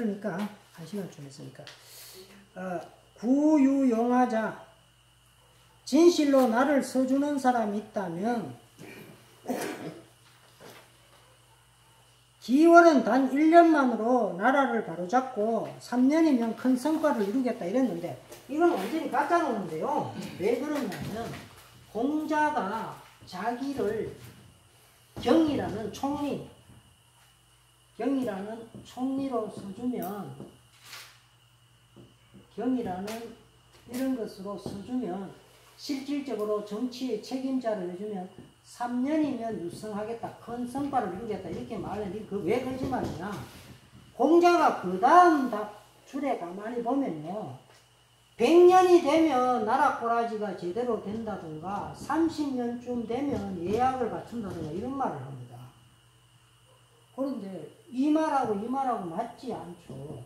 그러니까 1시간쯤 했으니까 구유용하자 진실로 나를 써주는 사람이 있다면 기월은 단 1년만으로 나라를 바로잡고 3년이면 큰 성과를 이루겠다 이랬는데 이건 완전히 가짜노는데요. 왜 그러냐면 공자가 자기를 경이라는 총리로 써주면 경이라는 이런 것으로 써주면 실질적으로 정치의 책임자를 해주면 3년이면 유성하겠다, 큰 성과를 이루겠다 이렇게 말했는데 그 왜 거짓말이냐. 공자가 그 다음 줄에 가만히 보면요 100년이 되면 나라 꼬라지가 제대로 된다든가 30년쯤 되면 예약을 갖춘다든가 이런 말을 합니다. 그런데 이 말하고 맞지 않죠.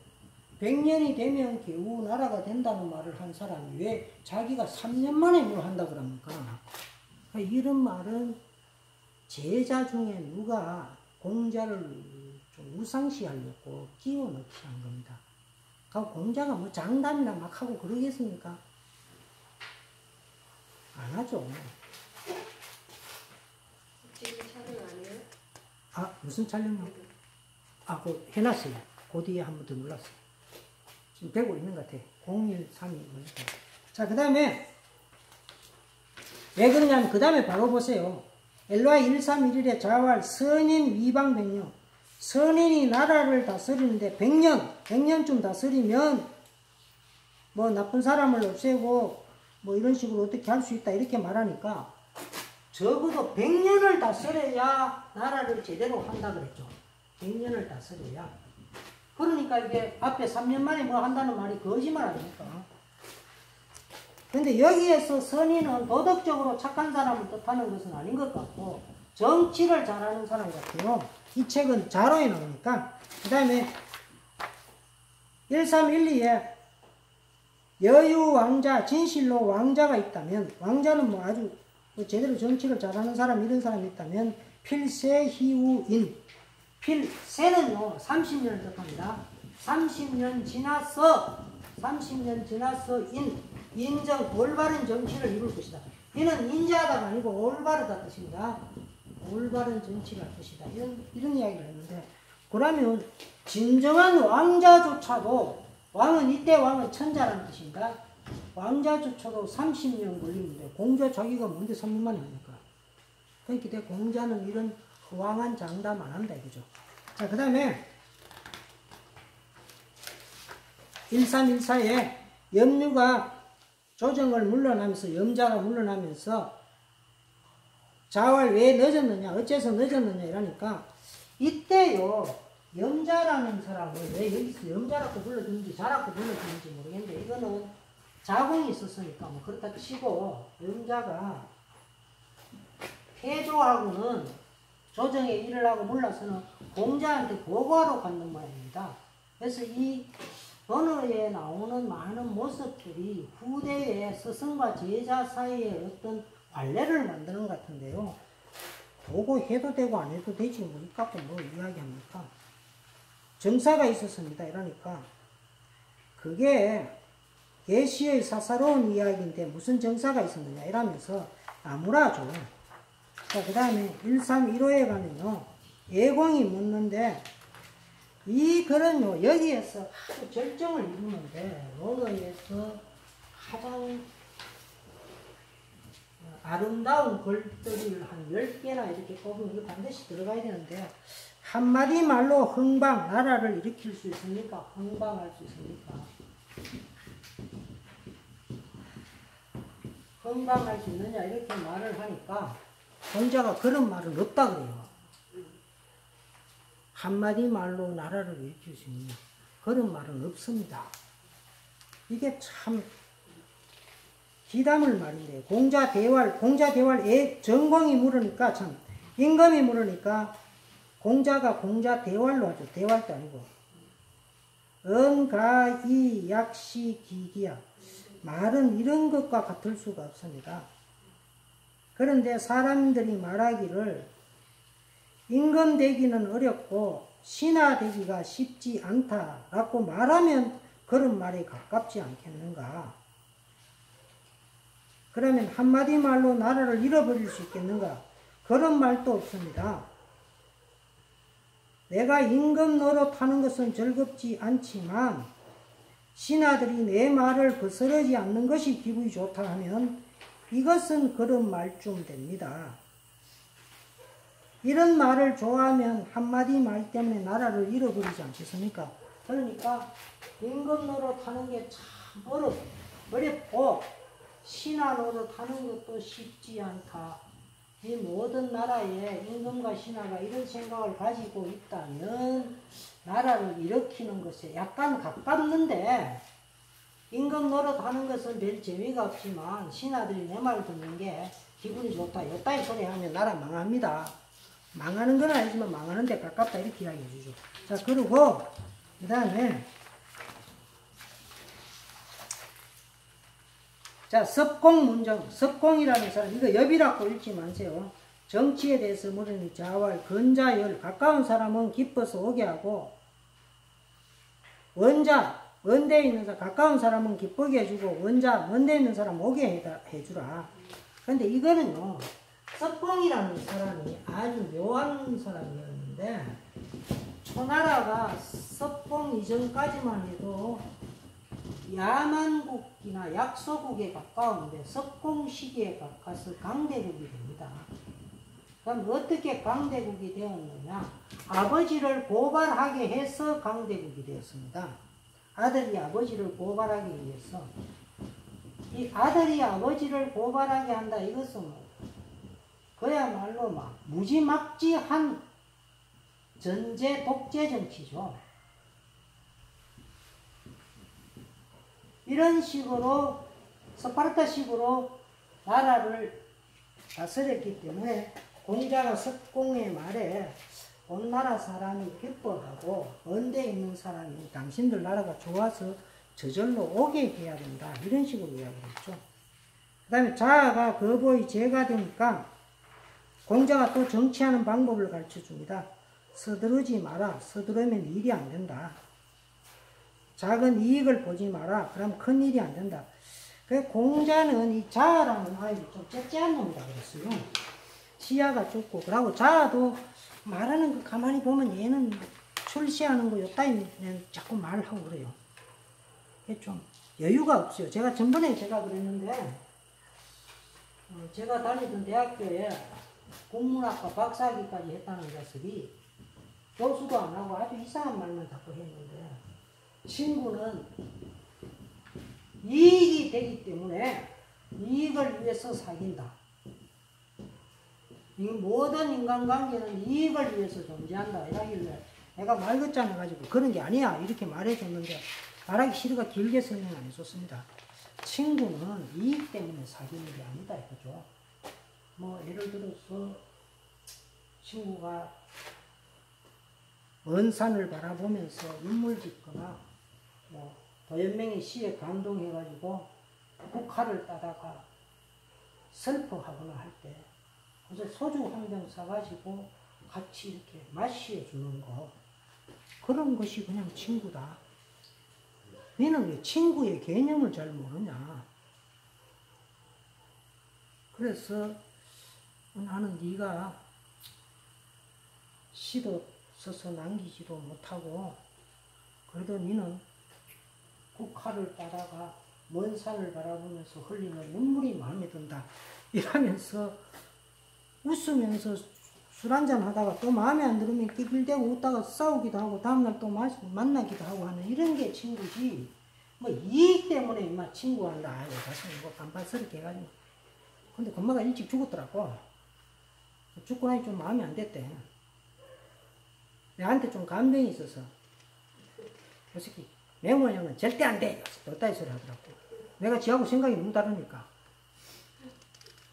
100년이 되면 겨우 나라가 된다는 말을 한 사람이 왜 자기가 3년 만에 뭘 한다 그럽니까? 이런 말은 제자 중에 누가 공자를 좀 우상시하려고 끼워 넣기 한 겁니다. 공자가 뭐 장담이나 막 하고 그러겠습니까? 안 하죠. 지금 촬영 아니에요? 아, 무슨 촬영이요? 아, 그거 해놨어요. 그 뒤에 한 번 더 눌렀어요. 지금 되고 있는 것 같아. 0132. 자, 그 다음에 왜 그러냐면 그 다음에 바로 보세요. 엘로아 131일에 자활 선인 위방백령. 선인이 나라를 다스리는데 100년쯤 다스리면 뭐 나쁜 사람을 없애고 뭐 이런 식으로 어떻게 할 수 있다 이렇게 말하니까 적어도 100년을 다스려야 나라를 제대로 한다 그랬죠. 100년을 다스려야. 그러니까 이게 앞에 3년 만에 뭐 한다는 말이 거짓말 아닙니까? 근데 여기에서 선인은 도덕적으로 착한 사람을 뜻하는 것은 아닌 것 같고 정치를 잘하는 사람 같아요. 이 책은 자로에 나오니까. 그 다음에 1312에 여유 왕자, 진실로 왕자가 있다면 왕자는 뭐 아주 제대로 정치를 잘하는 사람 이런 사람이 있다면 필세희우인 필세는요 30년을 뜻합니다. 30년 지나서 인정 올바른 정치를 이룰 것이다. 이는 인자하다가 아니고 올바르다 뜻입니다. 올바른 정치가 뜻이다. 이런 이야기를 했는데 그러면 진정한 왕자조차도 왕은 이때 왕은 천자라는 뜻입니다. 왕자조차도 30년 걸리는데 공자 자기가 뭔데 3년 만에 합니까? 그러니까 공자는 이런 허황한 장담 안 한다 이거죠. 자, 그 다음에 1314에 염류가 조정을 물러나면서 염자가 물러나면서 자활 왜 늦었느냐 어째서 늦었느냐 이러니까 이때요 염자라는 사람을 왜 여기서 염자라고 불러주는지 자라고 불러주는지 모르겠는데 이거는 자궁이 있었으니까 뭐 그렇다 치고 염자가 태조하고는 조정의 일을 하고 몰라서는 공자한테 보고하러 갔는 모양입니다. 그래서 이 언어에 나오는 많은 모습들이 후대의 스승과 제자 사이에 어떤 관례를 만드는 것 같은데요. 보고 해도 되고 안 해도 되지 뭐 이 갖고 뭐 이야기합니까? 정사가 있었습니다. 이러니까 그게 계시의 사사로운 이야기인데 무슨 정사가 있었느냐 이러면서 나무라죠. 자, 그 다음에 1315에 가면요 예공이 묻는데 이 글은요 여기에서 아주 절정을 이루는데 언어에서 가장 아름다운 글들을 한 10개나 이렇게 뽑으면 이거 반드시 들어가야 되는데 한마디 말로 흥방, 나라를 일으킬 수 있습니까? 흥방할 수 있습니까? 흥방할 수 있느냐 이렇게 말을 하니까 공자가 그런 말은 없다 그래요. 한마디 말로 나라를 일으킬 수 있는 그런 말은 없습니다. 이게 참 기담을 말인데 공자 대활 전공이 물으니까 참 임금이 물으니까 공자가 공자 대활로 하죠. 대활도 아니고 은가이 약시 기기야 말은 이런 것과 같을 수가 없습니다. 그런데 사람들이 말하기를 임금 되기는 어렵고 신하 되기가 쉽지 않다라고 말하면 그런 말에 가깝지 않겠는가? 그러면 한마디 말로 나라를 잃어버릴 수 있겠는가? 그런 말도 없습니다. 내가 임금 노릇하는 것은 즐겁지 않지만 신하들이 내 말을 거스르지 않는 것이 기분이 좋다 하면 이것은 그런 말쯤 됩니다. 이런 말을 좋아하면 한마디 말 때문에 나라를 잃어버리지 않겠습니까? 그러니까 임금 노릇하는 게 참 어렵고 신하 노릇하는 것도 쉽지 않다. 이 모든 나라에 임금과 신하가 이런 생각을 가지고 있다면 나라를 일으키는 것에 약간 가깝는데 임금 노릇하는 것은 별 재미가 없지만 신하들이 내 말 듣는 게 기분이 좋다. 요따위 소리 하면 나라 망합니다. 망하는 건 아니지만 망하는 데 가깝다 이렇게 이야기해 주죠. 자, 그리고 그 다음에 자, 섭공문정, 섭공이라는 사람, 이거 엽이라고 읽지 마세요. 정치에 대해서 모르니 자활, 근자열, 가까운 사람은 기뻐서 오게 하고, 원자, 원대에 있는 사람, 가까운 사람은 기쁘게 해주고, 원자, 먼데 있는 사람 오게 해주라. 근데 이거는요, 섭공이라는 사람이 아주 묘한 사람이었는데, 초나라가 섭공 이전까지만 해도 야만국이나 약소국에 가까운데 섭공 시기에 가까워서 강대국이 됩니다. 그럼 어떻게 강대국이 되었느냐? 아버지를 고발하게 해서 강대국이 되었습니다. 아들이 아버지를 고발하기 위해서. 이 아들이 아버지를 고발하게 한다. 이것은 그야말로 막 무지막지한 전제 독재 정치죠. 이런 식으로 스파르타식으로 나라를 다스렸기 때문에 공자가 석공의 말에 온 나라 사람이 기뻐하고 언대 있는 사람이 당신들 나라가 좋아서 저절로 오게 해야 된다. 이런 식으로 이야기를 했죠. 그 다음에 자아가 거보이 제가 되니까 공자가 또 정치하는 방법을 가르쳐 줍니다. 서두르지 마라. 서두르면 일이 안 된다. 작은 이익을 보지 마라. 그럼 큰 일이 안 된다. 그 공자는 이 자아라는 아이를 좀 째째한 놈이라 그랬어요. 시야가 좁고, 그러고 자아도 말하는 거 가만히 보면 얘는 출시하는 거 요따위는 자꾸 말을 하고 그래요. 이게 좀 여유가 없어요. 제가 전번에 그랬는데, 제가 다니던 대학교에 국문학과 박사학위까지 했다는 녀석이 교수도 안 하고 아주 이상한 말만 자꾸 했는데, 친구는 이익이 되기 때문에 이익을 위해서 사귄다. 이 모든 인간관계는 이익을 위해서 존재한다. 이라길래 내가 말 걷잖아 가지고 그런 게 아니야 이렇게 말해줬는데 말하기 싫으니까 길게 설명 안 해줬습니다. 친구는 이익 때문에 사귀는 게 아니다 이거죠. 뭐 예를 들어서 친구가 먼 산을 바라보면서 눈물 짓거나 뭐 도연명의 시에 감동해가지고 국화를 따다가 슬퍼하거나 할 때 그래서 소주 한 병 사가지고 같이 이렇게 마시어주는 거 그런 것이 그냥 친구다. 너는 왜 친구의 개념을 잘 모르냐. 그래서 나는 네가 시도 써서 남기지도 못하고 그래도 너는 국화를 따다가 먼 산을 바라보면서 흘리는 눈물이 마음에 든다. 이러면서 웃으면서 술 한잔 하다가 또 마음에 안 들으면 끼낄대고 웃다가 싸우기도 하고 다음날 또 만나기도 하고 하는 이런 게 친구지. 뭐 이익 때문에 인마 친구한다. 아이고 가서 뭐 반발스럽게 해가지고. 근데 엄마가 일찍 죽었더라고. 죽고 나니 좀 마음이 안 됐대. 내한테 좀 감동이 있어서. 그 새끼 맹원형은 절대 안 돼. 또따위 소리 하더라고. 내가 지하고 생각이 너무 다르니까.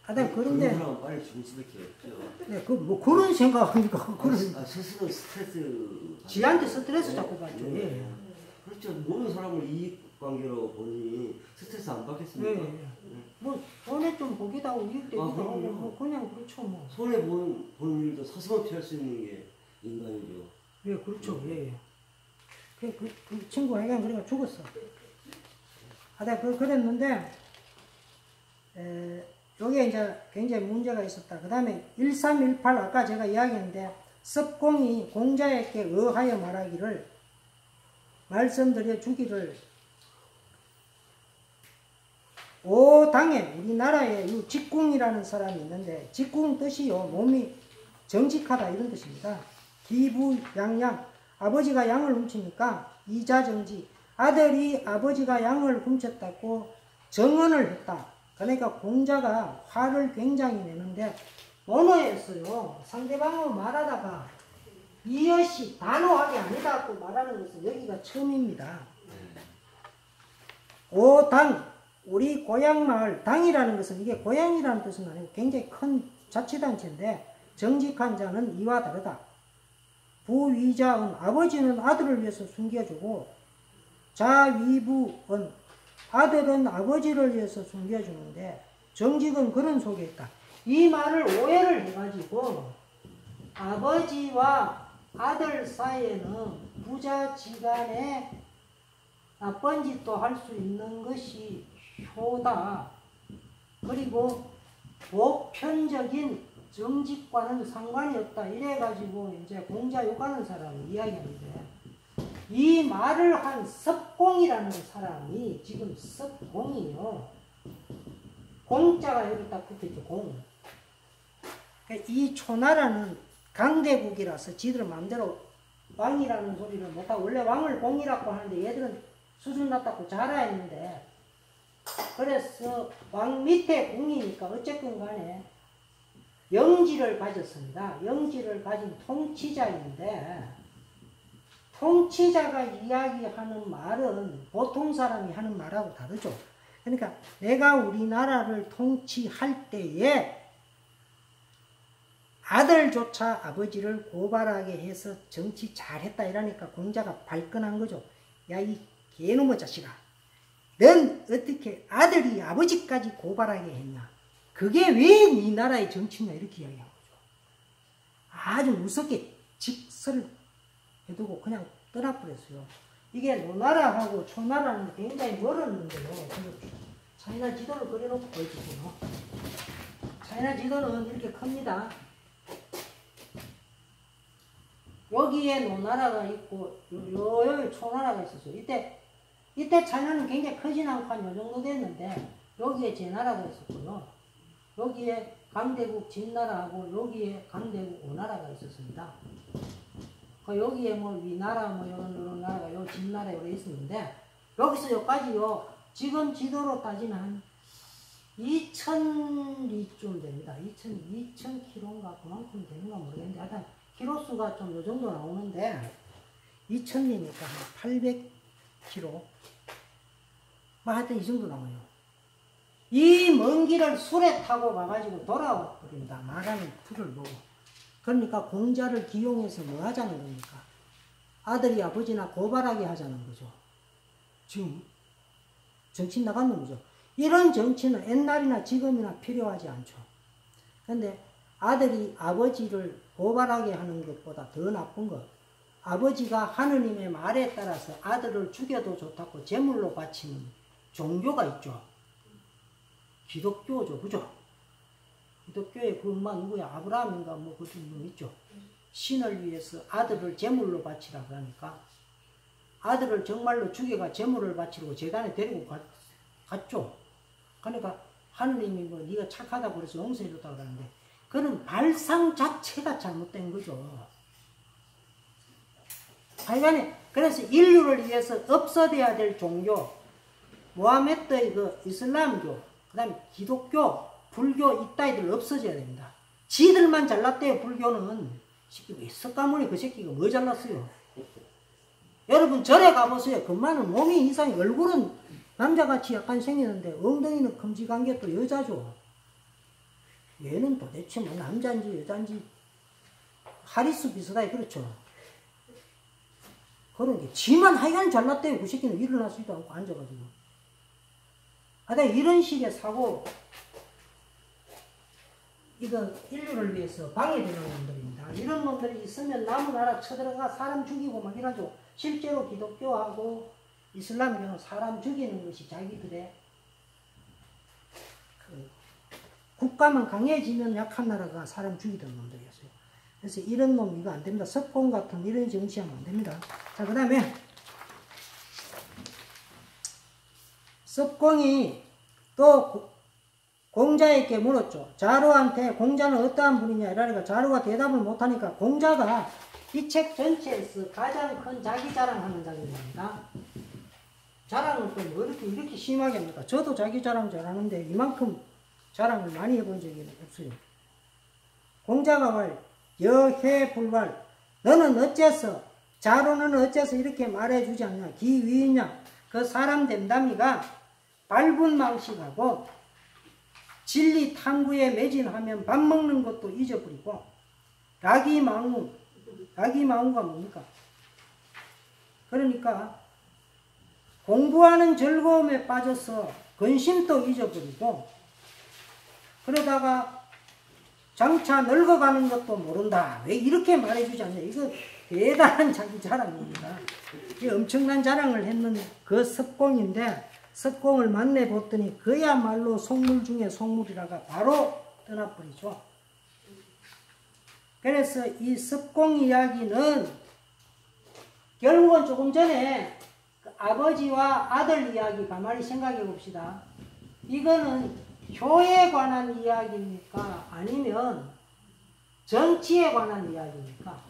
하여튼 그런데. 그런 사람은 빨리 죽을 수밖에 없죠. 네, 뭐 그런 생각하니까. 스스로 스트레스. 지한테 스트레스 자꾸 받죠. 네. 예. 그렇죠. 모든 사람을 이익 관계로 보니 스트레스 안 받겠습니까? 예. 뭐 손해 좀 보기도 하고 이익되기도 하고 뭐 그냥 그렇죠 뭐. 손해 보는 일도 서슴없이 할 수 있는 게 인간이죠. 예, 그렇죠. 예, 예. 그 친구가 하여간 그래가 죽었어. 하다 그랬는데, 요게 이제 굉장히 문제가 있었다. 그 다음에 1318 아까 제가 이야기했는데, 습공이 공자에게 의하여 말하기를, 말씀드려 주기를, 당에 우리나라에 이 직궁이라는 사람이 있는데, 직궁 뜻이요, 몸이 정직하다 이런 뜻입니다. 기부양양, 아버지가 양을 훔치니까 이자정지, 아들이 아버지가 양을 훔쳤다고 정언을 했다. 그러니까 공자가 화를 굉장히 내는데, 언어에서요, 상대방하고 말하다가 이것이 단호하게 아니다고 말하는 것은 여기가 처음입니다. 당, 우리 고향마을, 당이라는 것은 이게 고향이라는 뜻은 아니고 굉장히 큰 자치단체인데, 정직한 자는 이와 다르다. 부위자은, 아버지는 아들을 위해서 숨겨주고, 자위부은, 아들은 아버지를 위해서 숨겨주는데, 정직은 그런 속에 있다. 이 말을 오해를 해가지고 아버지와 아들 사이에는 부자지간에 나쁜 짓도 할 수 있는 것이 효다. 그리고 보편적인 정직과는 상관이 없다. 이래가지고 이제 공자 욕하는 사람이 이야기하는데, 이 말을 한 섭공이라는 사람이 지금 섭공이요. 공자가 여기 딱 붙어있죠. 공. 이 초나라는 강대국이라서 지들 마음대로 왕이라는 소리를 못하고, 원래 왕을 공이라고 하는데 얘들은 수준 낮다고 자라했는데, 그래서 왕 밑에 공이니까 어쨌건 간에 영지를 가졌습니다. 영지를 가진 통치자인데, 통치자가 이야기하는 말은 보통 사람이 하는 말하고 다르죠. 그러니까 내가 우리나라를 통치할 때에 아들조차 아버지를 고발하게 해서 정치 잘했다 이러니까 공자가 발끈한 거죠. 야, 이 개놈의 자식아, 넌 어떻게 아들이 아버지까지 고발하게 했냐? 그게 왜 이 나라의 정치냐? 이렇게 이야기한 거죠. 아주 무섭게 직설을 해두고 그냥 떠나버렸어요. 이게 노나라하고 초나라는 굉장히 멀었는데요. 차이나 지도를 그려놓고 보여주세요. 차이나 지도는 이렇게 큽니다. 여기에 노나라가 있고 여기 초나라가 있었어요. 이때 차이나는 굉장히 크진 않고 한 요 정도 됐는데, 여기에 제나라가 있었고요. 여기에 강대국 진나라하고 여기에 강대국 오나라가 있었습니다. 여기에 뭐 위나라 뭐 이런 나라가 요 진나라 요래 있었는데, 여기서 여기까지요, 지금 지도로 따지면 한 2000리쯤 됩니다. 2000km인가 그만큼 되는가 모르겠는데, 하여튼 키로수가 좀 요 정도 나오는데, 2000리니까 한 800km 뭐 하여튼 이 정도 나와요. 이 먼 길을 술에 타고 가가지고 돌아와 버립니다. 말하는 풀을 보고. 그러니까 공자를 기용해서 뭐 하자는 겁니까? 아들이 아버지나 고발하게 하자는 거죠. 지금 정치 나간 놈이죠. 이런 정치는 옛날이나 지금이나 필요하지 않죠. 근데 아들이 아버지를 고발하게 하는 것보다 더 나쁜 것, 아버지가 하느님의 말에 따라서 아들을 죽여도 좋다고 제물로 바치는 종교가 있죠. 기독교죠. 그죠? 기독교의 그 엄마 누구야? 아브라함인가 뭐 그런 분 있죠. 신을 위해서 아들을 제물로 바치라 그러니까 아들을 정말로 죽여가 제물을 바치려고 제단에 데리고 갔죠. 그러니까 하느님이 뭐 네가 착하다고 그래서 용서해줬다고 그러는데, 그런 발상 자체가 잘못된 거죠. 하여간에 그래서 인류를 위해서 없어져야 될 종교, 모하메드의 그 이슬람교, 그 다음에 기독교, 불교 이따위들 없어져야 됩니다. 지들만 잘났대요. 불교는. 왜 석가모니 그 새끼가 뭐 잘났어요? 여러분 절에 가보세요. 그만은 몸이 이상해. 얼굴은 남자같이 약간 생기는데 엉덩이는 큼직한 게 또 여자죠. 얘는 도대체 뭐 남자인지 여자인지 하리스 비슷하게 그렇죠. 그런 게 지만 하여간 잘났대요. 그 새끼는 일어나지도 않고 앉아가지고. 하여튼 이런 식의 사고, 이거 인류를 위해서 방해되는 놈들입니다. 이런 놈들이 있으면 남은 나라 쳐들어가 사람 죽이고 막 이러죠. 실제로 기독교하고 이슬람교는 사람 죽이는 것이 자기들의 국가만 강해지면 약한 나라가 사람 죽이던 놈들이었어요. 그래서 이런 놈 이거 안 됩니다. 석공 같은 이런 정치하면 안 됩니다. 자, 그 다음에 석공이 또 공자에게 물었죠. 자루한테 공자는 어떠한 분이냐 이러니까 자루가 대답을 못하니까 공자가 이 책 전체에서 가장 큰 자기 자랑하는 장면입니다. 자랑을 또 뭐 이렇게 심하게 합니까? 저도 자기 자랑 잘하는데 이만큼 자랑을 많이 해본 적이 없어요. 공자가 말 여해불발 너는 어째서 자루는 어째서 이렇게 말해주지 않냐 기위냐 그 사람 됨담이가 밟은 망식하고 진리 탐구에 매진하면 밥 먹는 것도 잊어버리고 라기망우가 뭡니까? 그러니까 공부하는 즐거움에 빠져서 근심도 잊어버리고 그러다가 장차 늙어가는 것도 모른다. 왜 이렇게 말해주지 않냐. 이거 대단한 자기 자랑입니다. 엄청난 자랑을 했는 그 석공인데 석공을 만나봤더니 그야말로 속물 중에 속물이라가 바로 떠나버리죠. 그래서 이 석공 이야기는 결국은 조금 전에 그 아버지와 아들 이야기 가만히 생각해 봅시다. 이거는 효에 관한 이야기입니까? 아니면 정치에 관한 이야기입니까?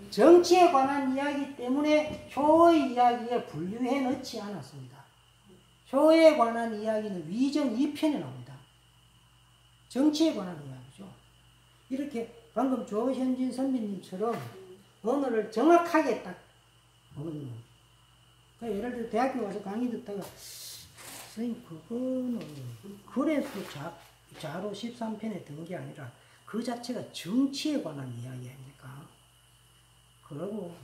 정치에 관한 이야기 때문에 효의 이야기에 분류해 넣지 않았습니다. 효에 관한 이야기는 위정 2편에 나옵니다. 정치에 관한 이야기죠. 이렇게 방금 조현진 선배님처럼 언어를 정확하게 딱 보는 거. 그러니까 예를 들어 대학교 와서 강의 듣다가 선생님 그거는 그래서 자로 13편에 든 게 아니라 그 자체가 정치에 관한 이야기 아닙니까? 그러고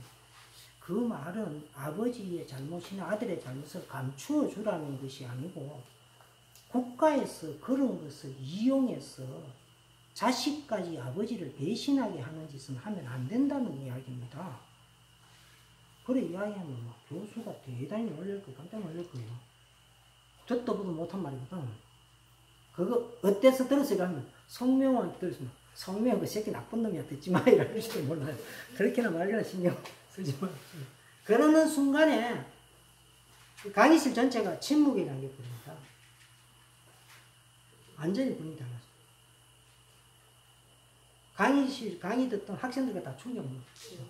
그 말은 아버지의 잘못이나 아들의 잘못을 감추어 주라는 것이 아니고 국가에서 그런 것을 이용해서 자식까지 아버지를 배신하게 하는 짓은 하면 안 된다는 이야기입니다. 그래 이야기하면 막 교수가 대단히 놀랄 거예요. 깜짝 놀랄 거예요. 듣도 보도 못한 말이거든. 그거 어때서 들었어요? 하면 성명한테 들었으면 성명 그 새끼 나쁜 놈이야 듣지 마 이럴지도 몰라요. 그렇게나 말이나 신경 쓰지 마. 그러는 순간에 강의실 전체가 침묵에 잠겨버립니다. 완전히 분위기 달라져요. 강의 듣던 학생들과 다 충격 먹었어요.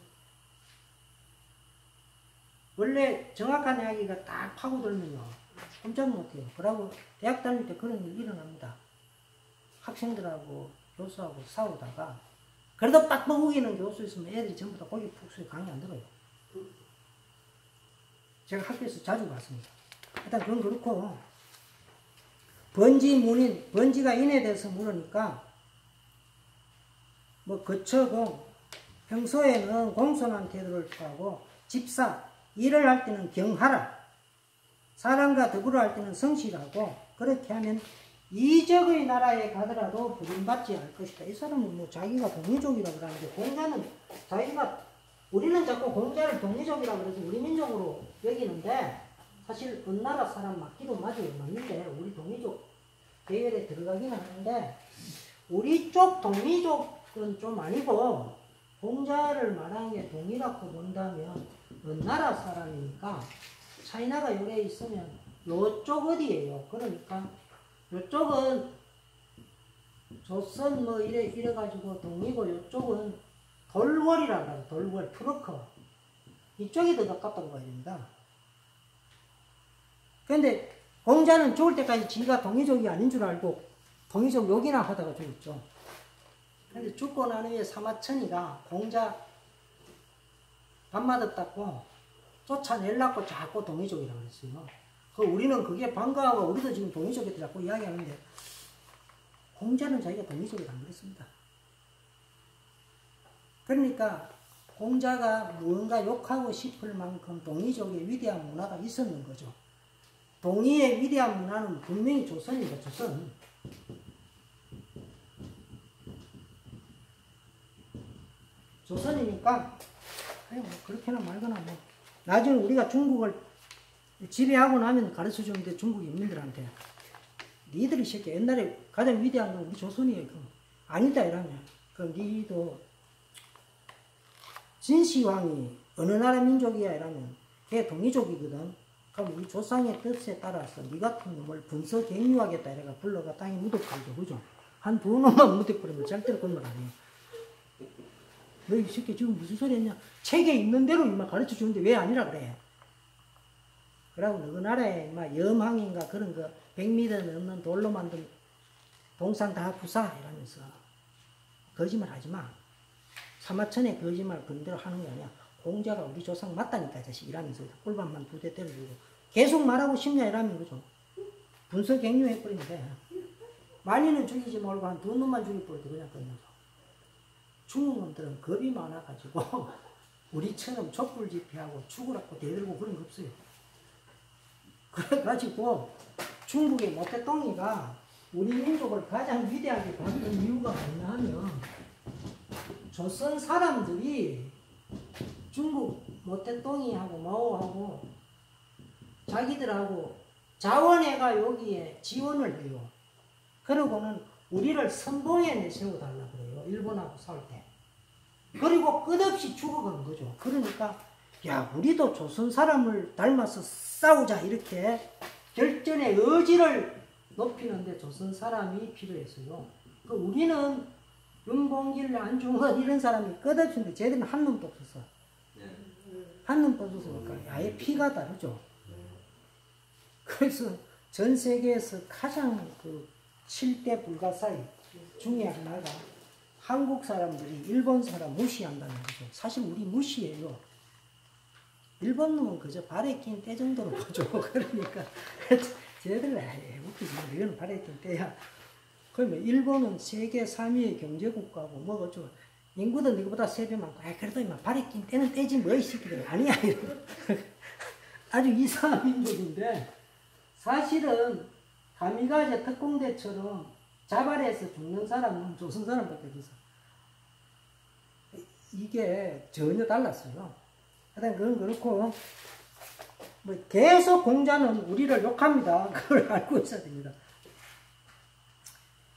원래 정확한 이야기가 딱 파고들면요 꼼짝 못해요. 그러고 대학 다닐 때 그런 일이 일어납니다. 학생들하고 교수하고 싸우다가 그래도 빡빡 우기는 교수 있으면 애들이 전부 다 고개 푹 숙여 강의 안 들어요. 제가 학교에서 자주 봤습니다. 일단 그건 그렇고 번지가 인에 대해서 물으니까 뭐 거처공 평소에는 공손한 태도를 취하고 집사 일을 할 때는 경하라 사람과 더불어 할 때는 성실하고 그렇게 하면 이적의 나라에 가더라도 부름받지 않을 것이다. 이 사람은 뭐 자기가 동이족이라고 그러는데 공자는 자기가 우리는 자꾸 공자를 동이족이라고 그래서 우리 민족으로 여기는데 사실 어느 나라 사람 맞기도 맞는데 우리 동이족 계열에 들어가긴 하는데 우리 쪽 동이족은 좀 아니고 공자를 말하는 게 동이라고 본다면 어느 나라 사람이니까 차이나가 요래 있으면 요쪽 어디예요. 그러니까 요쪽은 조선 뭐 이래가지고 동이고 요쪽은 돌궐이라고 해요. 돌궐 트루커 이쪽이 더 가깝다고 봐야 됩니다. 그런데 공자는 죽을 때까지 지가 동이족이 아닌 줄 알고 동이족 욕이나 하다가 죽었죠. 그런데 죽고 난 후에 사마천이가 공자 밤마다 닦고 쫓아내려고 자꾸 동이족이라고 그랬어요. 우리는 그게 반가워. 우리도 지금 동이족에 자꾸 이야기하는데 공자는 자기가 동이족이라고 안 그랬습니다. 그러니까 공자가 무언가 욕하고 싶을 만큼 동이족의 위대한 문화가 있었는 거죠. 동이의 위대한 문화는 분명히 조선입니다. 조선. 조선이니까 뭐 그렇게나 말거나 뭐 나중에 우리가 중국을 지배하고 나면 가르쳐 주는데 중국 인민들한테 니들이 새끼 옛날에 가장 위대한 건 우리 조선이에요. 아니다 이러면 그럼 니도 진시황이 어느 나라 민족이야 이러면 걔 동이족이거든. 그럼 우리 조상의 뜻에 따라서 니 같은 놈을 분서갱유하겠다 이래가 불러가 땅에 묻어버리죠. 그죠? 한 두 놈만 묻어버리면 절대로 그런 말 아니에요. 너 이 새끼 지금 무슨 소리 했냐? 책에 있는 대로 이만 가르쳐 주는데 왜 아니라 그래? 그러고 너 나라에 막 염항인가 그런 거 100m 넘는 돌로 만든 동산 다 부사 이러면서 거짓말 하지 마. 사마천에 거짓말 그런 대로 하는 게 아니야. 공자가 우리 조상 맞다니까 자식 이러면서 꿀밤만 2대 때려주고 계속 말하고 싶냐 이러면 그죠. 분서갱유해버리면 돼. 많이는 죽이지 말고 한 2놈만 죽여버려도 그냥 끝나서. 중국 놈들은 겁이 많아가지고 우리처럼 촛불집회하고 죽으라고 대들고 그런 거 없어요. 그래가지고 중국의 모태똥이가 우리 민족을 가장 위대하게 봤던 이유가 뭐냐 하면 조선 사람들이 중국 모태똥이하고 마오하고 자기들하고 자원회가 여기에 지원을 해요. 그러고는 우리를 선봉에 내세워달라 그래요. 일본하고 싸울 때. 그리고 끝없이 죽어가는 거죠. 그러니까 야 우리도 조선 사람을 닮아서 싸우자 이렇게 결전의 의지를 높이는데 조선 사람이 필요했어요. 그 우리는 윤봉길, 안중근 이런 사람이 끝없이인데 쟤들은 한 놈도 없었어. 한 놈도 없었으니까 아예 피가 다르죠. 그래서 전 세계에서 가장 그 7대 불가사의 중에 하나가 한국 사람들이 일본 사람 무시한다는 거죠. 사실 우리 무시해요. 일본 놈은 그저 발에 낀 때 정도로 보죠. 그러니까 쟤들 웃기지 마. 이건 발에 낀 때야. 그러면 일본은 세계 3위의 경제국가고 뭐 어쩌고 인구도 너희보다 3배 많고 그래도 이만 발에 낀 때는 떼지 뭐 이 새끼들 아니야. 아주 이상한 민족인데 사실은 가미가제 특공대처럼 자발해서 죽는 사람은 조선 사람밖에 없어. 이게 전혀 달랐어요. 하여튼 그건 그렇고 뭐 계속 공자는 우리를 욕합니다. 그걸 알고 있어야 됩니다.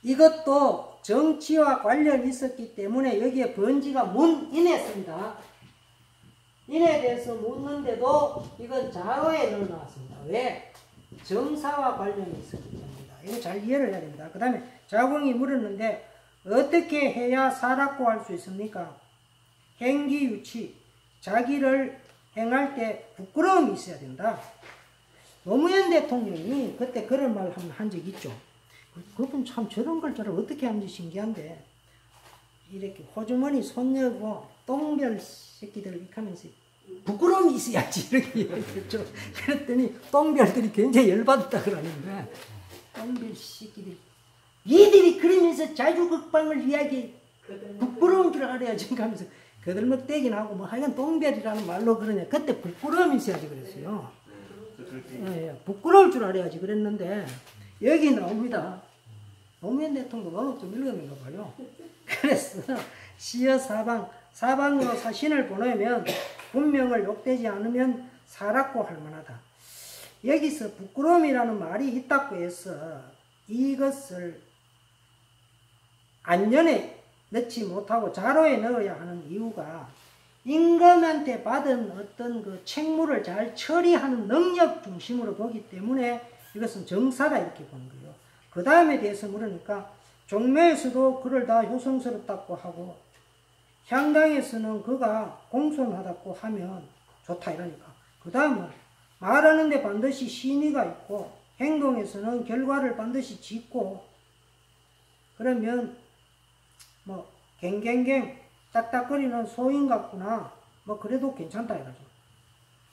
이것도 정치와 관련이 있었기 때문에 여기에 번지가 문인했습니다. 인에 대해서 묻는데도 이건 자어에 넣어놨습니다. 왜? 정사와 관련이 있었기 때문입니다. 이거 잘 이해를 해야 됩니다. 그 다음에 자공이 물었는데 어떻게 해야 사라고 할 수 있습니까? 행기유치, 자기를 행할 때 부끄러움이 있어야 된다. 노무현 대통령이 그때 그런 말 한 적 있죠. 그분 참 저런 걸 저를 어떻게 하는지 신기한데 이렇게 호주머니 손 열고 똥별 새끼들 이렇게 하면서 부끄러움이 있어야지 이렇게 얘기했죠. 그랬더니 똥별들이 굉장히 열받았다 그러는데 똥별 새끼들 니들이 그러면서 자주극방을 이야기 부끄러운 줄 알아야지 하면서 거들먹대긴 하고 뭐 하여간 똥별이라는 말로 그러냐. 그때 부끄러움이 있어야지 그랬어요. 예, 부끄러울 줄 알아야지 그랬는데 여기 나옵니다. 노무현 대통령 언어 좀 읽었는가 봐요. 그래서 시어 사방으로 사신을 보내면 분명을 욕되지 않으면 사라고 할 만하다. 여기서 부끄러움이라는 말이 있다고 해서 이것을 안연에 넣지 못하고 자로에 넣어야 하는 이유가 임금한테 받은 어떤 그 책무를 잘 처리하는 능력 중심으로 보기 때문에 이것은 정사다 이렇게 보는 거예요. 그 다음에 대해서 물으니까 종묘에서도 그를 다 효성스럽다고 하고 향당에서는 그가 공손하다고 하면 좋다 이러니까 그 다음은 말하는데 반드시 신의가 있고 행동에서는 결과를 반드시 짓고 그러면 뭐 갱갱갱 딱딱거리는 소인 같구나 뭐 그래도 괜찮다 이거죠.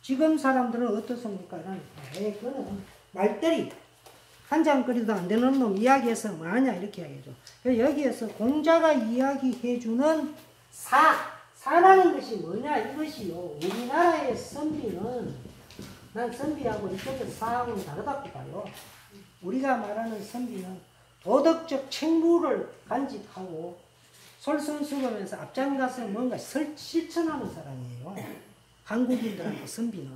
지금 사람들은 어떻습니까? 이러니까 그거는 말들이 한 장거리도 안 되는 놈 이야기해서 뭐하냐 이렇게 이야기하죠. 여기에서 공자가 이야기해주는 사라는 것이 뭐냐 이것이요. 우리나라의 선비는 난 선비하고 이쪽에서 사하고는 다르다고 봐요. 우리가 말하는 선비는 도덕적 책무를 간직하고 솔선수범해서 앞장 가서 뭔가 실천하는 사람이에요. 한국인들한테 선비는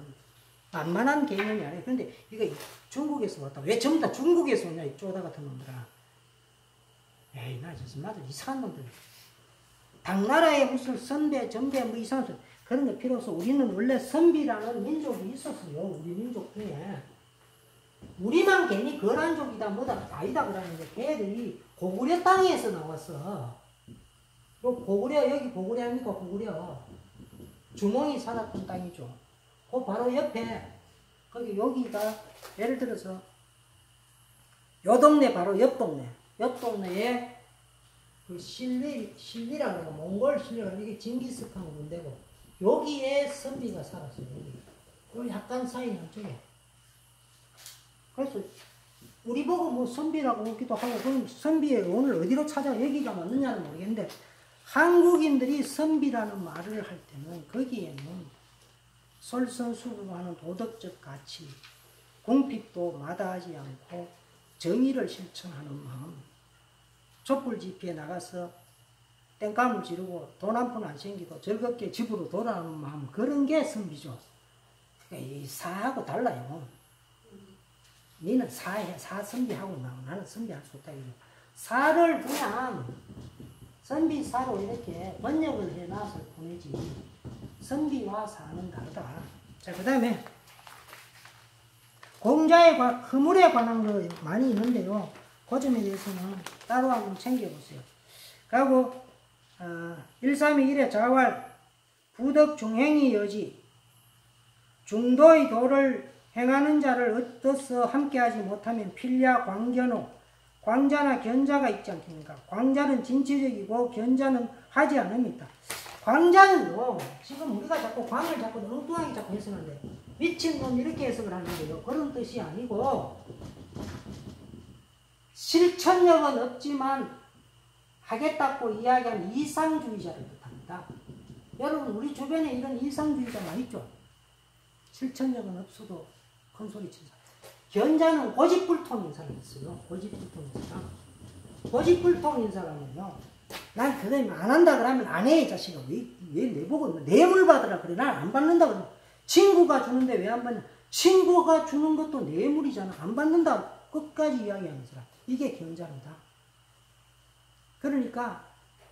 만만한 개념이 아니에요. 근데 이거 중국에서 왔다. 왜 전부 다 중국에서 오냐, 이 쪼다 같은 놈들아. 에이, 나 정말 이상한 놈들. 당나라에 무슨 선배, 전배, 뭐 이상한 소리. 그런 거 필요 없어. 우리는 원래 선비라는 민족이 있었어요. 우리 민족 중에. 우리만 괜히 거란족이다, 뭐다, 아니다 그러는데, 걔들이 고구려 땅에서 나왔어. 요 고구려, 여기 고구려 아닙니까? 고구려. 주몽이 살았던 땅이죠. 그 바로 옆에, 거기, 여기가, 예를 들어서, 요 동네 바로 옆 동네. 옆 동네에, 그 신리라고 해요. 몽골 신리라고 이게 징기스칸 군대고, 여기에 선비가 살았어요. 여기 약간 사이 남쪽에. 그래서 우리 보고 뭐 선비라고 하기도 하고, 그럼 선비의 오늘 어디로 찾아 여기가 맞느냐는 모르겠는데, 한국인들이 선비라는 말을 할 때는 거기에는 솔선수범하는 도덕적 가치, 공핍도 마다하지 않고 정의를 실천하는 마음, 촛불 집회에 나가서 땡깡을 지르고 돈 한 푼 안 생기고 즐겁게 집으로 돌아오는 마음, 그런 게 선비죠. 그러니까 이 사하고 달라요. 니는 사 선비하고 나는 선비할 수 없다. 사를 그냥 선비사로 이렇게 번역을 해놨을 뿐이지 선비와 사는 다르다. 자, 그 다음에 공자의 허물에 관한 거 많이 있는데요. 그 점에 대해서는 따로 한번 챙겨보세요. 그리고 131의 자활 부덕 중행이 여지 중도의 도를 행하는 자를 얻어서 함께하지 못하면 필야 광견호, 광자나 견자가 있지 않습니까? 광자는 진취적이고 견자는 하지 않습니다. 광자는요, 지금 우리가 자꾸 광을 자꾸 엉뚱하게 자꾸 해석하는데, 미친놈 이렇게 해석을 하는데요. 그런 뜻이 아니고, 실천력은 없지만 하겠다고 이야기하는 이상주의자를 뜻합니다. 여러분, 우리 주변에 이런 이상주의자 많이 있죠? 실천력은 없어도 큰 소리 친 사람. 견자는 고집불통인 사람이 있어요. 고집불통인 사람. 고집불통인 사람은요, 난 그거 안 한다 그러면 안 해, 이 자식아. 왜 내보고 뇌물 받으라 그래. 난 안 받는다 그래. 친구가 주는데 왜 안 받냐. 친구가 주는 것도 뇌물이잖아. 안 받는다. 끝까지 이야기하는 사람. 이게 견자입니다. 그러니까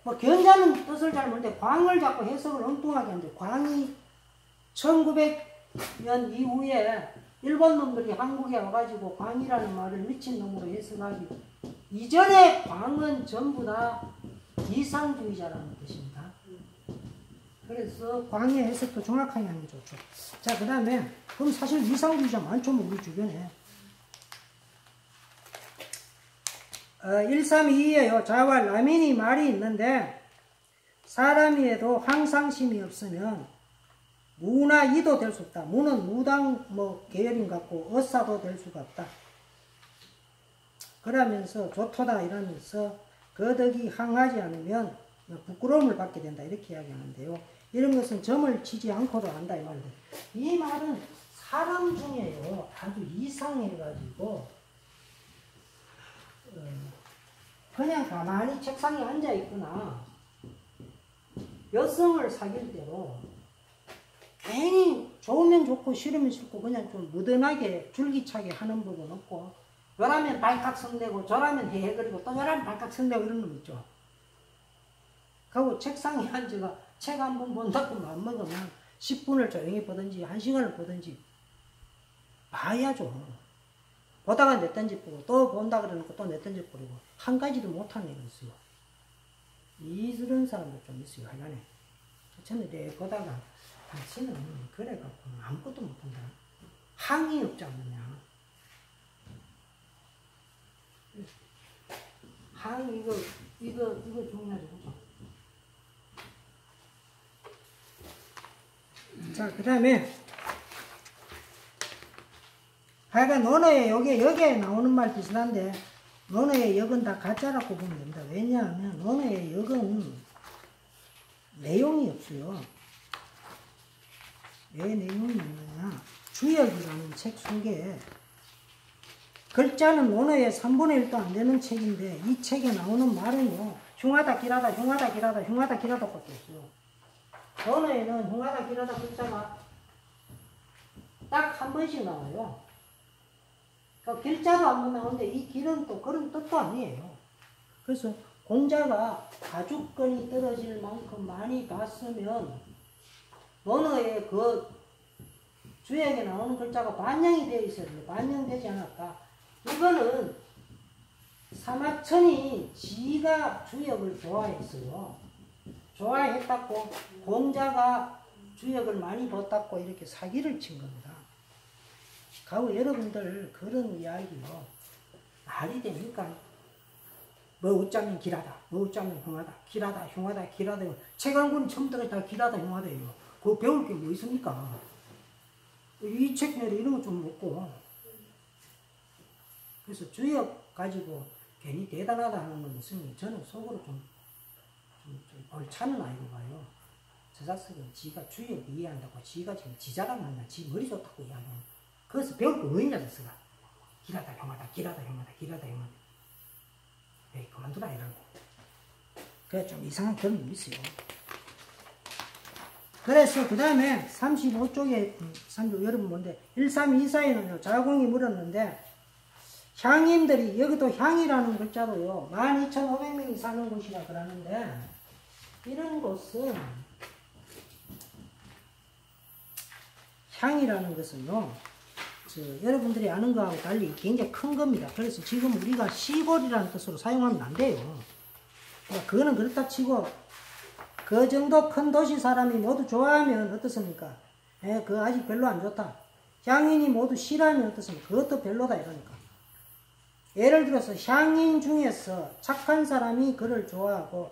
뭐 견자는 뜻을 잘 모르는데 광을 자꾸 해석을 엉뚱하게 하는데, 광이 1900년 이후에 일본 놈들이 한국에 와가지고 광이라는 말을 미친놈으로 해석하기 이전에 광은 전부 다 이상주의자라는 뜻입니다. 그래서 광의 해석도 정확하게 하는 게 좋죠. 자, 그 다음에 그럼 사실 이상주의자 많죠, 우리 주변에. 132에요. 자활 라민이 말이 있는데, 사람이에도 항상심이 없으면 무나 이도 될 수 없다. 무는 무당 계열인 것 같고 어사도 될 수가 없다. 그러면서 조토다 이러면서 거덕이 항하지 않으면 부끄러움을 받게 된다. 이렇게 이야기하는데요. 이런 것은 점을 치지 않고도 안다. 이 말이에요. 이 말은 사람 중에요, 아주 이상해가지고 그냥 가만히 책상에 앉아있거나 여성을 사귈 때로 괜히 좋으면 좋고 싫으면 싫고 그냥 좀 무던하게 줄기차게 하는 부분 없고, 요라면 발칵 성대고 저라면 헤헤거리고 또 요라면 발칵 성대고 이런 놈 있죠. 그리고 책상에 앉아가 책 한 번 본다고 마음먹으면 10분을 조용히 보든지 1시간을 보든지 봐야죠. 보다가 냈던지 보고 또 본다 그러놓고 또 냈던지 보고 한 가지도 못하는 애가 있어요. 이런 사람도 좀 있어요. 하여간에 저는 내 보다가 당신은 그래갖고 아무것도 못한다. 항이 없지 않느냐. 항 이거 중요하죠. 그죠? 자, 그 다음에 하여간 논어의 여기에 나오는 말 비슷한데, 논어의 역은 다 가짜라고 보면 됩니다. 왜냐하면 논어의 역은 내용이 없어요. 왜 내용이 없느냐. 주역이라는 책 속에 글자는 논어의 3분의 1도 안 되는 책인데, 이 책에 나오는 말은요, 흉하다 길하다 흉하다 길하다 흉하다 길하다 밖에 없어요. 언어에는 흉하다 길하다 글자가 딱 한 번씩 나와요. 그 길자도 한 번 나오는데 이 길은 또 그런 뜻도 아니에요. 그래서 공자가 가죽끈이 떨어질 만큼 많이 봤으면 언어에 그 주역에 나오는 글자가 반영이 되어 있어야 되는데 반영되지 않았다. 이거는 사마천이 지가 주역을 좋아했어요. 좋아했다고 공자가 주역을 많이 봤다고 이렇게 사기를 친 겁니다. 가고 여러분들 그런 이야기요 말이 됩니까? 뭐 어쩌면 길하다, 뭐 어쩌면 흉하다, 길하다, 흉하다, 길하다. 책 한 권 처음부터 다 길하다, 흉하다예요. 그거 배울 게 뭐 있습니까? 이 책 내로 이런 거 좀 먹고. 그래서 주역 가지고 괜히 대단하다 하는 건 있으니 저는 속으로 좀 옳차는 아이고 봐요. 저 자식은 지가 주역 이해한다고 지가 지금 지자랑 만나 지 머리 좋다고 이해하는 그래서 배울 거 뭐있냐 자식아. 길하다 흉하다 길하다 흉하다 길하다 흉하다. 에이 그만두라 이러고. 그래 좀 이상한 그런 놈이 있어요. 그래서 그 다음에 35쪽에 여러분 뭔데 1324에는요 자공이 물었는데 향인들이 여기도 향이라는 글자도요 12,500명이 사는 곳이라 그러는데 이런 곳은 향이라는 것은요 여러분들이 아는 거하고 달리 굉장히 큰 겁니다. 그래서 지금 우리가 시골이라는 뜻으로 사용하면 안 돼요. 그러니까 그거는 그렇다 치고 그 정도 큰 도시 사람이 모두 좋아하면 어떻습니까? 그거 아직 별로 안 좋다. 향인이 모두 싫어하면 어떻습니까? 그것도 별로다 이러니까. 예를 들어서 향인 중에서 착한 사람이 그를 좋아하고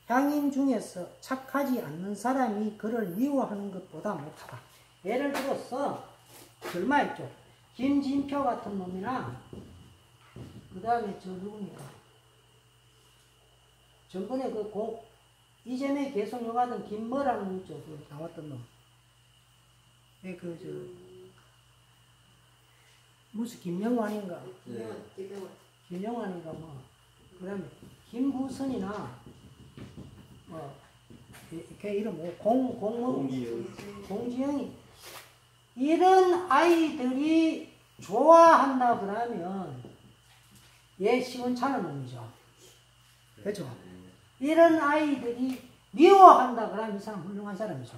향인 중에서 착하지 않는 사람이 그를 미워하는 것보다 못하다. 예를 들어서 얼마 있죠? 김진표 같은 놈이나 그 다음에 저 누굽니까? 전번에 이전에 계속 나가던 김머라는 놈 있죠? 그 나왔던 놈. 무슨 김영환인가? 네. 김영환인가 뭐. 그 다음에 김부선이나 걔 이름 뭐 공지영이 이런 아이들이 좋아한다 그러면 얘 시원찮은 놈이죠. 그렇죠? 이런 아이들이 미워한다 그러면 이 사람 훌륭한 사람이죠.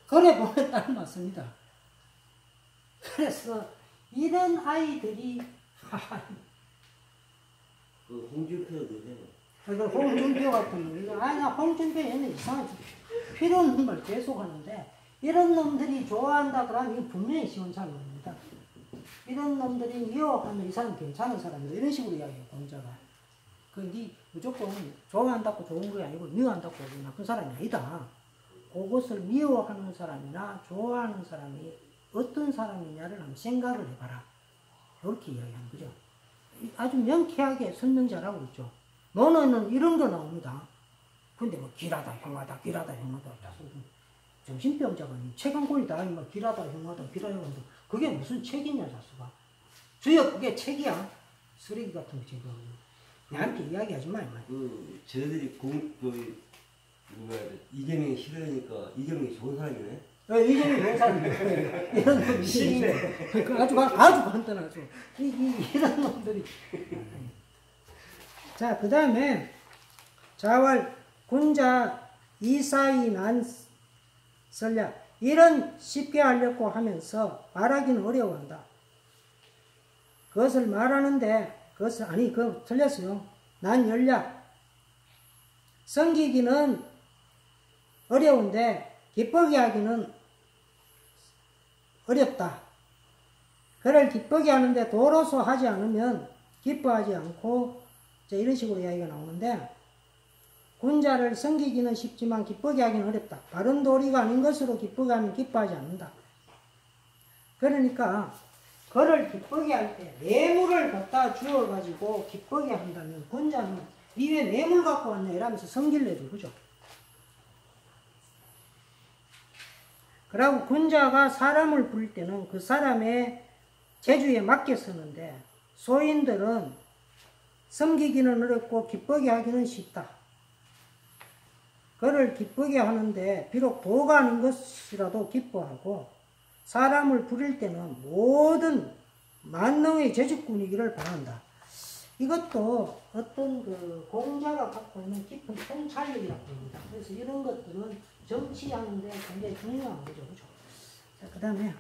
그래 보면 딱 맞습니다. 그래서 이런 아이들이 그 홍준표도 해요. 그러니까 홍준표 같은 놈, 나 홍준표 얘는 이상한 필요 없는 말 계속 하는데 이런 놈들이 좋아한다 그러면 이거 분명히 시원찮은 겁니다. 이런 놈들이 미워하면 이 사람 괜찮은 사람이다. 이런 식으로 이야기해요, 공자가. 네 무조건 좋아한다고 좋은 게 아니고 미워한다고 나쁜 사람이 아니다. 그것을 미워하는 사람이나 좋아하는 사람이 어떤 사람이냐를 한번 생각을 해봐라. 이렇게 이야기하는 거죠. 아주 명쾌하게 설명 잘하고 있죠. 논어는 이런 거 나옵니다. 근데 뭐 길하다, 흉하다, 길하다, 흉하다. 정신병자가 책 한 권이 다 길하다, 흉하다, 길하다, 흉하다. 그게 무슨 책이냐, 자수가. 주역 그게 책이야. 쓰레기 같은 거 지금. 나한테 이야기하지 마, 이말. 쟤들이 이재명이 싫으니까 이재명이 좋은 사람이네. 이재명이 좋은 사람이네. 이런 놈이 싫네. 아주 간단하죠. 이런 놈들이. 자, 그 다음에 자왈 군자 이사이 난 설랴 이런 쉽게 하려고 하면서 말하기는 어려워한다. 그것을 말하는데 그거 틀렸어요. 난 열랴 섬기기는 어려운데 기쁘게 하기는 어렵다. 그를 기쁘게 하는데 도로서 하지 않으면 기뻐하지 않고 이런 식으로 이야기가 나오는데 군자를 섬기기는 쉽지만 기쁘게 하기는 어렵다. 바른 도리가 아닌 것으로 기쁘게 하면 기뻐하지 않는다. 그러니까 그를 기쁘게 할 때 뇌물을 갖다 주어가지고 기쁘게 한다면 군자는 니 왜 뇌물 갖고 왔냐 이러면서 성질내죠. 그죠? 그리고 군자가 사람을 부릴 때는 그 사람의 재주에 맞게 쓰는데 소인들은 섬기기는 어렵고 기쁘게 하기는 쉽다. 그를 기쁘게 하는데 비록 도가 아닌 것이라도 기뻐하고 사람을 부릴 때는 모든 만능의 제주꾼이기를 바란다. 이것도 어떤 그 공자가 갖고 있는 깊은 통찰력이라고 합니다. 그래서 이런 것들은 정치하는데 굉장히 중요한 거죠. 그죠? 자, 그 다음에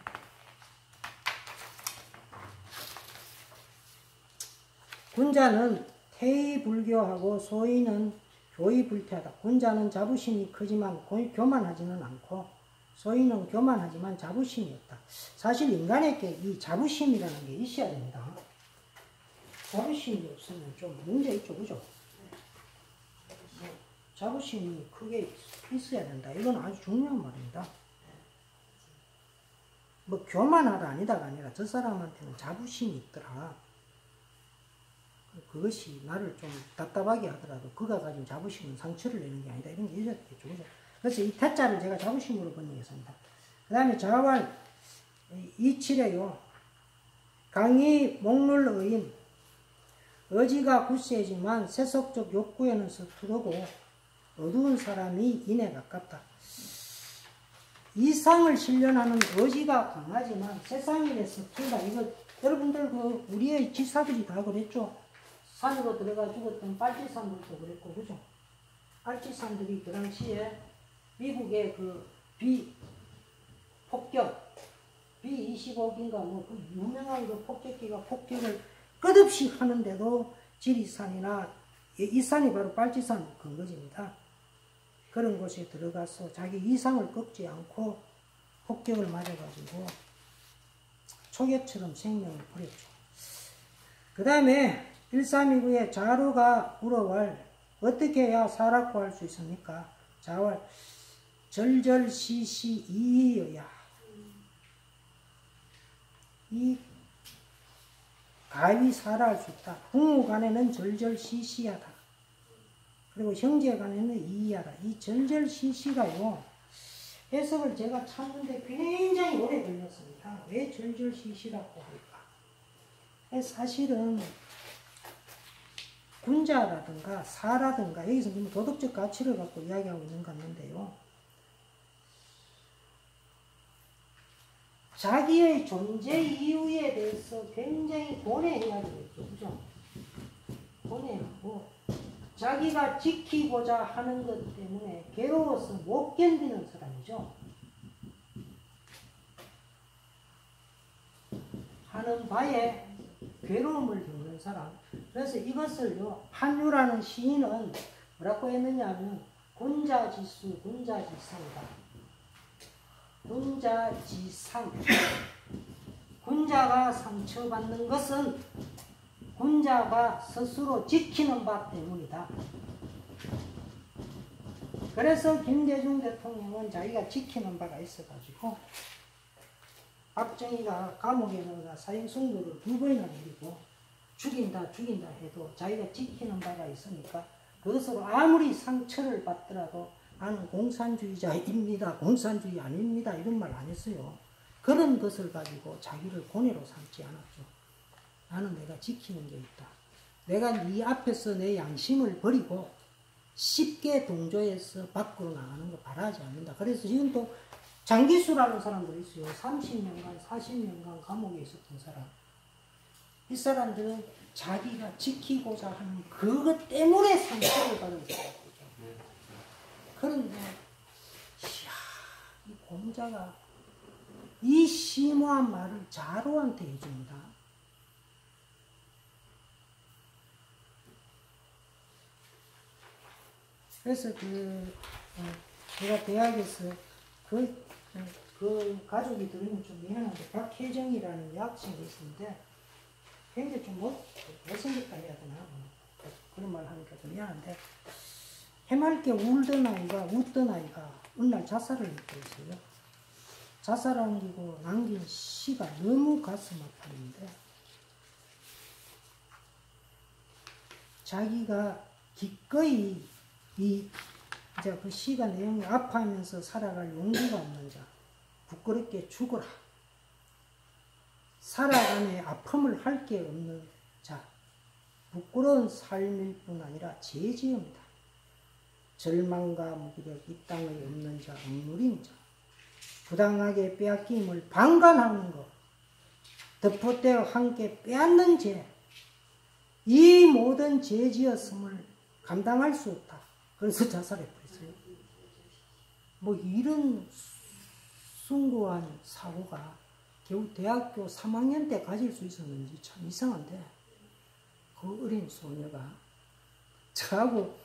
군자는 태의불교하고 소인은 교의불태하다. 군자는 자부심이 크지만 교만하지는 않고 소인은 교만하지만 자부심이 없다. 사실 인간에게 이 자부심이라는 게 있어야 됩니다. 자부심이 없으면 좀 문제 있죠. 그죠? 자부심이 크게 있어야 된다. 이건 아주 중요한 말입니다. 뭐 교만하다 아니다가 아니라 저 사람한테는 자부심이 있더라. 그것이 나를 좀 답답하게 하더라도 그가 가진 자부심은 상처를 내는 게 아니다. 이런 게 있었겠죠. 그죠? 그래서 이 태자를 제가 자부심으로 번역했습니다. 그 다음에 자왈 27에요. 강이 목룰 의인 의지가 굳세지만 세속적 욕구에는 서투르고 어두운 사람이 인에 가깝다. 이상을 실현하는 의지가 강하지만 세상일에 서툴다. 이거 여러분들 그 우리의 지사들이 다 그랬죠. 산으로 들어가 죽었던 빨치산들도 그랬고, 그죠? 빨치산들이 그 당시에 미국의 그 폭격, B-25기인가 뭐 그 유명한 그 폭격기가 폭격을 끝없이 하는데도 지리산이나 이 산이 바로 빨치산 근거지입니다. 그런 곳에 들어가서 자기 이상을 꺾지 않고 폭격을 맞아가지고 초계처럼 생명을 버렸죠. 그 다음에 1329에 자루가 물어왈 어떻게 해야 사라고 할 수 있습니까? 자왈 절절시시 이여야 이 가위 사라할 수 있다. 부모 간에는 절절시시하다. 그리고 형제 간에는 이이하다. 이 절절시시가요. 해석을 제가 찾는데 굉장히 오래 걸렸습니다. 왜 절절시시라고 할까? 사실은 군자라든가 사라든가 여기서 지금 도덕적 가치를 갖고 이야기하고 있는 것 같는데요. 자기의 존재 이유에 대해서 굉장히 고뇌해야 되겠죠. 그죠? 고뇌하고 자기가 지키고자 하는 것 때문에 괴로워서 못 견디는 사람이죠. 하는 바에 괴로움을 겪는 사람. 그래서 이것을요, 한유라는 시인은 뭐라고 했느냐 하면 군자지수, 군자지상이다. 군자지상. 군자가 상처받는 것은 군자가 스스로 지키는 바 때문이다. 그래서 김대중 대통령은 자기가 지키는 바가 있어가지고 박정희가 감옥에 넣어가 사형선고를 2번이나 내리고 죽인다 해도 자기가 지키는 바가 있으니까 그것으로 아무리 상처를 받더라도 나는 공산주의자입니다. 공산주의 아닙니다. 이런 말 안 했어요. 그런 것을 가지고 자기를 고뇌로 삼지 않았죠. 나는 내가 지키는 게 있다. 내가 네 앞에서 내 양심을 버리고 쉽게 동조해서 밖으로 나가는 거 바라지 않는다. 그래서 지금 또 장기수라는 사람도 있어요. 30년간, 40년간 감옥에 있었던 사람. 이 사람들은 자기가 지키고자 하는 그것 때문에 상처를 받은 사람이죠. 그런데 이야, 이 공자가 이 심오한 말을 자루한테 해줍니다. 그래서 제가 대학에서 그 가족이 들으면 좀 미안한데 박혜정이라는 여학생이 있었는데 굉장히 좀 못생겼다 해야 되나 그런 말 하니까 좀 미안한데 해맑게 울던 아이가 웃던 아이가 어느 날 자살을 했고 있어요. 자살하고 남긴 시가 너무 가슴 아팠는데 자기가 기꺼이 이제 그 시가 내용이 아파하면서 살아갈 용기가 없는 자, 부끄럽게 죽어라. 살아가는 아픔을 할 게 없는 자, 부끄러운 삶일 뿐 아니라 죄지입니다. 절망과 무기력, 이 땅의 없는 자, 억누린 자, 부당하게 빼앗김을 방관하는 것, 덮어떼어 함께 빼앗는 죄, 이 모든 죄 지었음을 감당할 수 없다. 그래서 자살해버렸어요. 뭐 이런 숭고한 사고가 겨우 대학교 3학년 때 가질 수 있었는지 참 이상한데, 그 어린 소녀가 저하고